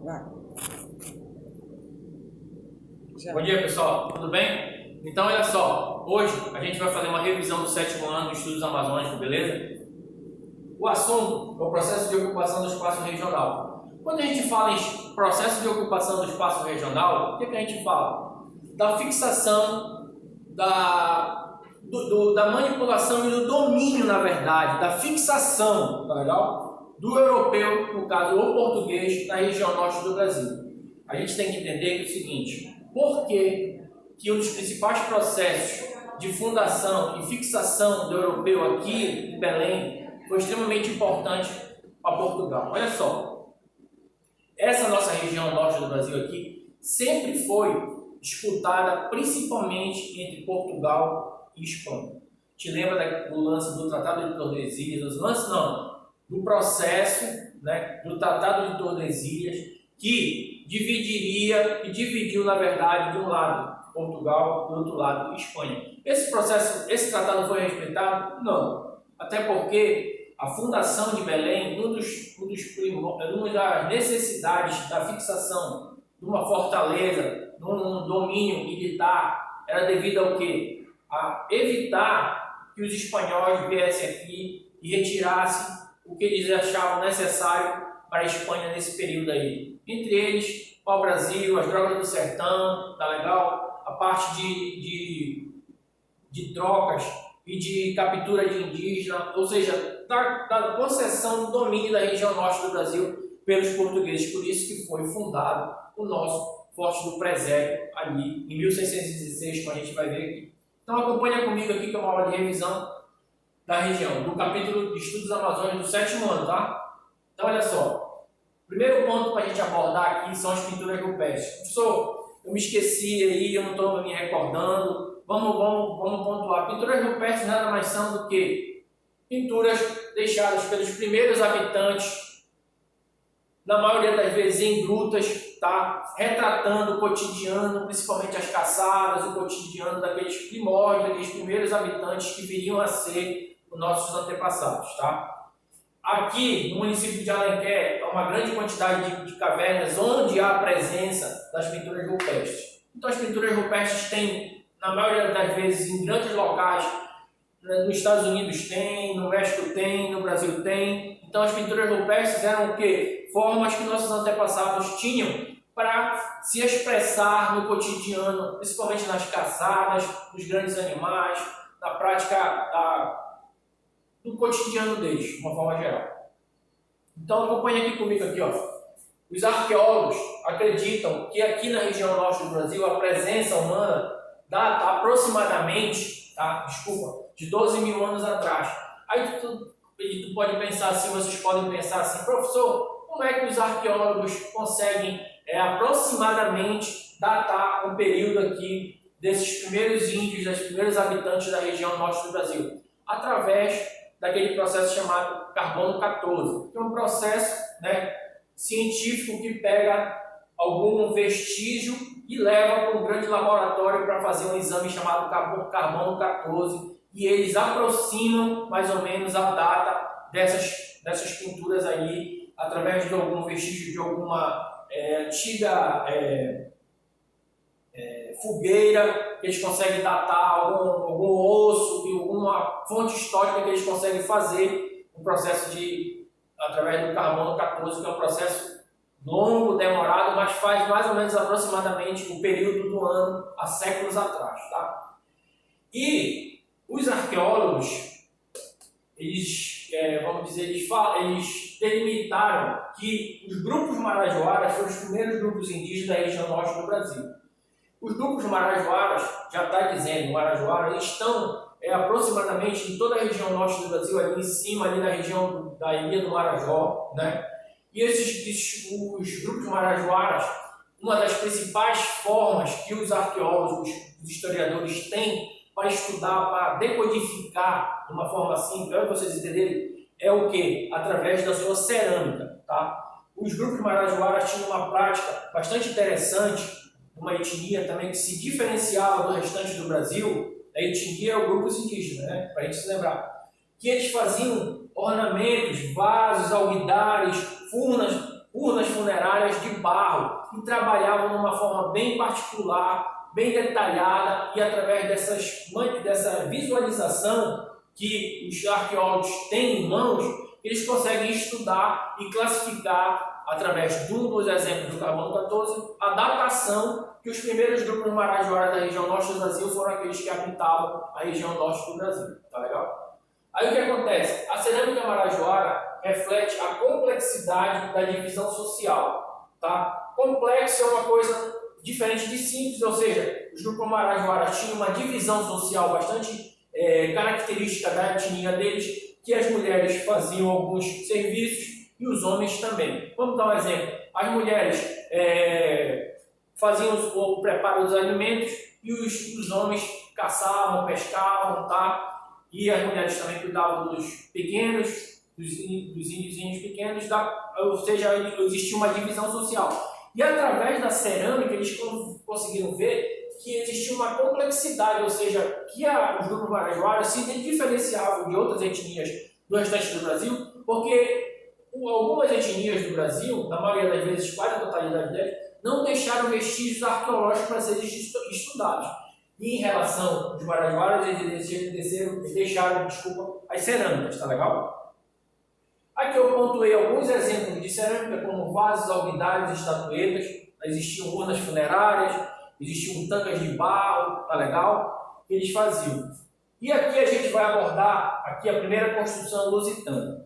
Vai. Bom dia, pessoal, tudo bem? Então, olha só, hoje a gente vai fazer uma revisão do 7º ano de Estudos Amazônicos, beleza? O assunto é o processo de ocupação do espaço regional. Quando a gente fala em processo de ocupação do espaço regional, o que a gente fala? Da fixação, da manipulação e do domínio, na verdade, da fixação, tá legal? Do europeu, no caso o português, na região norte do Brasil. A gente tem que entender que é o seguinte: por que um dos principais processos de fundação e fixação do europeu aqui em Belém foi extremamente importante para Portugal? Olha só, essa nossa região norte do Brasil aqui sempre foi disputada principalmente entre Portugal e Espanha. Te lembra do lance do Tratado de Tordesilhas? Do processo, né, do Tratado de Tordesilhas, que dividiu, na verdade, de um lado Portugal, do outro lado Espanha. Esse tratado foi respeitado? Não. Até porque a fundação de Belém, uma das necessidades da fixação de uma fortaleza, de um domínio militar, era devido ao quê? A evitar que os espanhóis viessem aqui e retirassem o que eles achavam necessário para a Espanha nesse período aí. Entre eles, o Brasil, as drogas do sertão, tá legal? A parte de trocas e de captura de indígena, ou seja, da concessão do domínio da região norte do Brasil pelos portugueses. Por isso que foi fundado o nosso Forte do Presépio ali em 1616, como a gente vai ver aqui. Então acompanha comigo aqui que é uma aula de revisão da região, do capítulo de Estudos Amazônicos do 7º ano, tá? Então olha só, primeiro ponto para a gente abordar aqui são as pinturas rupestres. Professor, eu me esqueci aí, eu não estou me recordando. Vamos pontuar. Pinturas rupestres nada mais são do que pinturas deixadas pelos primeiros habitantes, na maioria das vezes em grutas, tá? Retratando o cotidiano, principalmente as caçadas, o cotidiano daqueles primórdios, daqueles primeiros habitantes que viriam a ser os nossos antepassados, tá? Aqui, no município de Alenquer, há uma grande quantidade de cavernas onde há a presença das pinturas rupestres. Então, as pinturas rupestres têm, na maioria das vezes, em grandes locais, nos Estados Unidos tem, no México tem, no Brasil tem. Então, as pinturas rupestres eram o quê? Formas que nossos antepassados tinham para se expressar no cotidiano, principalmente nas caçadas, nos grandes animais, na prática do cotidiano deles, de uma forma geral. Então acompanha aqui comigo aqui, ó. Os arqueólogos acreditam que aqui na região norte do Brasil a presença humana data aproximadamente, de 12 mil anos atrás. Aí tu pode pensar assim, vocês podem pensar assim: professor, como é que os arqueólogos conseguem aproximadamente datar um período aqui desses primeiros índios, dos primeiros habitantes da região norte do Brasil? Através daquele processo chamado carbono 14, que é um processo, né, científico que pega algum vestígio e leva para um grande laboratório para fazer um exame chamado carbono 14, e eles aproximam mais ou menos a data dessas pinturas aí, através de algum vestígio de alguma antiga fogueira, que eles conseguem datar algum osso, alguma fonte histórica que eles conseguem fazer um processo através do carbono 14, que é um processo longo, demorado, mas faz mais ou menos aproximadamente o período do ano há séculos atrás, tá? E os arqueólogos, eles delimitaram que os grupos marajoaras foram os primeiros grupos indígenas da região norte do Brasil. Os grupos marajoaras, já está dizendo, marajoara, estão aproximadamente em toda a região norte do Brasil, ali em cima, ali na região da Ilha do Marajó, né? E os grupos marajoaras, uma das principais formas que os arqueólogos, os historiadores têm para estudar, para decodificar de uma forma simples, para vocês entenderem, é o que? Através da sua cerâmica, tá? Os grupos marajoaras tinham uma prática bastante interessante, uma etnia também que se diferenciava do restante do Brasil. A etnia é o grupos indígenas, né? Para a gente se lembrar. Que eles faziam ornamentos, vasos, alguidares, furnas urnas funerárias de barro e trabalhavam de uma forma bem particular, bem detalhada, e através dessa visualização que os arqueólogos têm em mãos, eles conseguem estudar e classificar, através de um dos exemplos do carbono 14, a datação que os primeiros grupos marajoaras da região norte do Brasil foram aqueles que habitavam a região norte do Brasil. Tá legal? Aí o que acontece? A cerâmica marajoara reflete a complexidade da divisão social. Tá? Complexo é uma coisa diferente de simples, ou seja, os grupos marajoaras tinham uma divisão social bastante característica da etnia deles, que as mulheres faziam alguns serviços e os homens também. Vamos dar um exemplo. As mulheres faziam o preparo dos alimentos e os homens caçavam, pescavam, tá? E as mulheres também cuidavam dos pequenos, dos índiozinhos pequenos, ou seja, existia uma divisão social. E através da cerâmica eles conseguiram ver que existia uma complexidade, ou seja, que os grupos marajoaras se diferenciavam de outras etnias do restante do Brasil, porque algumas etnias do Brasil, na maioria das vezes, quase a totalidade delas, não deixaram vestígios arqueológicos para serem estudados. E em relação aos marajoaras, eles deixaram as cerâmicas, tá legal? Aqui eu pontuei alguns exemplos de cerâmica, como vasos, alguidades e estatuetas. Existiam urnas funerárias, existiam tancas de barro, tá legal? Que eles faziam. E aqui a gente vai abordar aqui a primeira construção lusitana.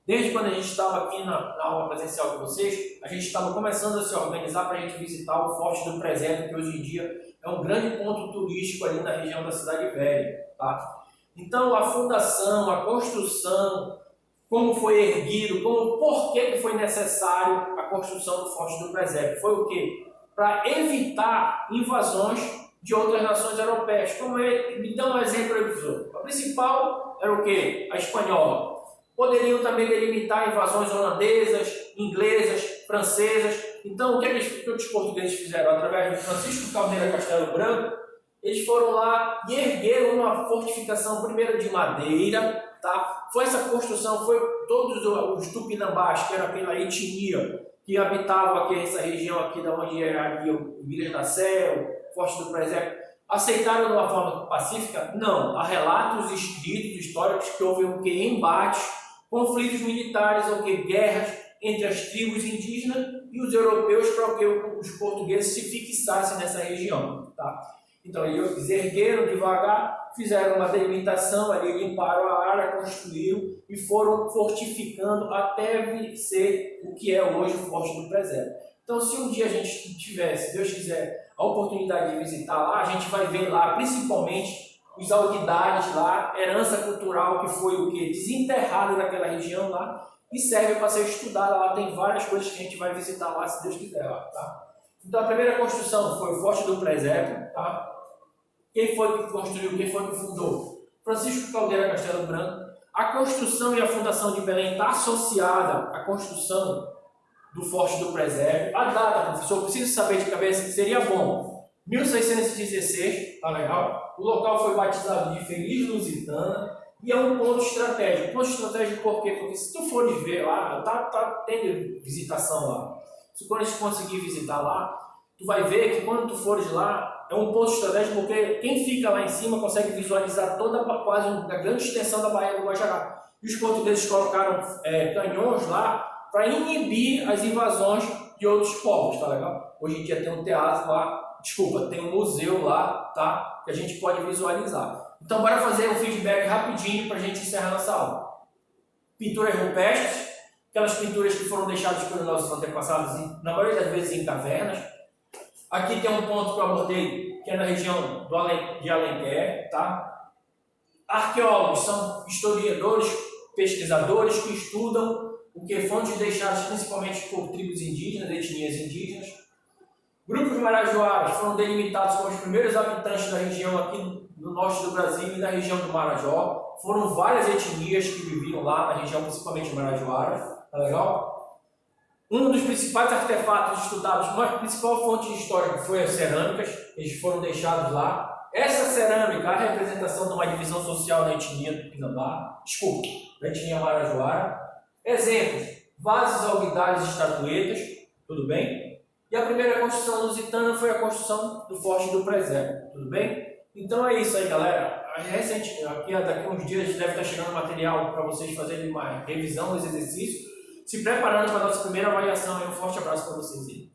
Desde quando a gente estava aqui na aula presencial com vocês, a gente estava começando a se organizar para a gente visitar o Forte do Presépio, que hoje em dia é um grande ponto turístico ali na região da Cidade Velha. Tá? Então, a fundação, a construção, como foi erguido, por que foi necessário a construção do Forte do Presépio? Foi o quê? Para evitar invasões de outras nações europeias. Me dá um exemplo aí, professor. A principal era o quê? A espanhola. Poderiam também delimitar invasões holandesas, inglesas, francesas. Então, o que os portugueses fizeram? Através de Francisco Caldeira Castelo Branco, eles foram lá e ergueram uma fortificação, primeiro de madeira. Tá? Foi essa construção, foi todos os tupinambás, que era aquela etnia que habitavam aqui, essa região aqui, da onde era ali o Ilhas da Sé, o Forte do Presépio, aceitaram de uma forma pacífica? Não. Há relatos escritos, históricos, que houve embates, conflitos militares, guerras entre as tribos indígenas e os europeus para que os portugueses se fixassem nessa região. Tá? Então eles ergueram devagar, fizeram uma delimitação ali, limparam a área, construíram e foram fortificando até ser o que é hoje o Forte do Presépio. Então, se um dia a gente tivesse, se Deus quiser, a oportunidade de visitar lá, a gente vai ver lá, principalmente, os alguidades lá, herança cultural que foi o quê? Desenterrada daquela região lá e serve para ser estudada lá. Tem várias coisas que a gente vai visitar lá, se Deus quiser. Lá, tá? Então, a primeira construção foi o Forte do Presépio. Tá? Quem foi que construiu? Quem foi que fundou? Francisco Caldeira Castelo Branco. A construção e a fundação de Belém está associada à construção do Forte do Presépio. A data, professor, eu preciso saber de cabeça, seria bom. 1616, tá legal? O local foi batizado de Feliz Lusitana e é um ponto estratégico. Ponto estratégico por quê? Porque se tu fores ver lá, tá tendo visitação lá. Se quando a gente conseguir visitar lá, tu vai ver que quando tu fores lá, é um ponto estratégico porque quem fica lá em cima consegue visualizar quase a grande extensão da Baía do Guajará. E os portugueses colocaram canhões lá para inibir as invasões de outros povos, tá legal? Hoje em dia tem um teatro lá, tem um museu lá, tá? Que a gente pode visualizar. Então, bora fazer um feedback rapidinho para a gente encerrar nossa aula. Pinturas rupestres, aquelas pinturas que foram deixadas pelos nossos antepassados, na maioria das vezes em cavernas. Aqui tem um ponto que eu abordei, que é na região de Alenquer, tá? Arqueólogos são historiadores, pesquisadores que estudam o que fontes deixadas principalmente por tribos indígenas, etnias indígenas. Grupos marajoaras foram delimitados como os primeiros habitantes da região aqui no norte do Brasil e na região do Marajó. Foram várias etnias que viviam lá na região, principalmente marajoaras. Tá legal? Um dos principais artefatos estudados, a principal fonte histórica foi as cerâmicas. Eles foram deixados lá. Essa cerâmica é a representação de uma divisão social da etnia Tupinambá, da etnia marajoara. Exemplos: vasos alguidares e estatuetas, tudo bem? E a primeira construção lusitana foi a construção do Forte do Presépio, tudo bem? Então é isso aí, galera. Daqui a uns dias deve estar chegando material para vocês fazerem uma revisão dos exercícios, se preparando para a nossa primeira avaliação. Um forte abraço para vocês aí.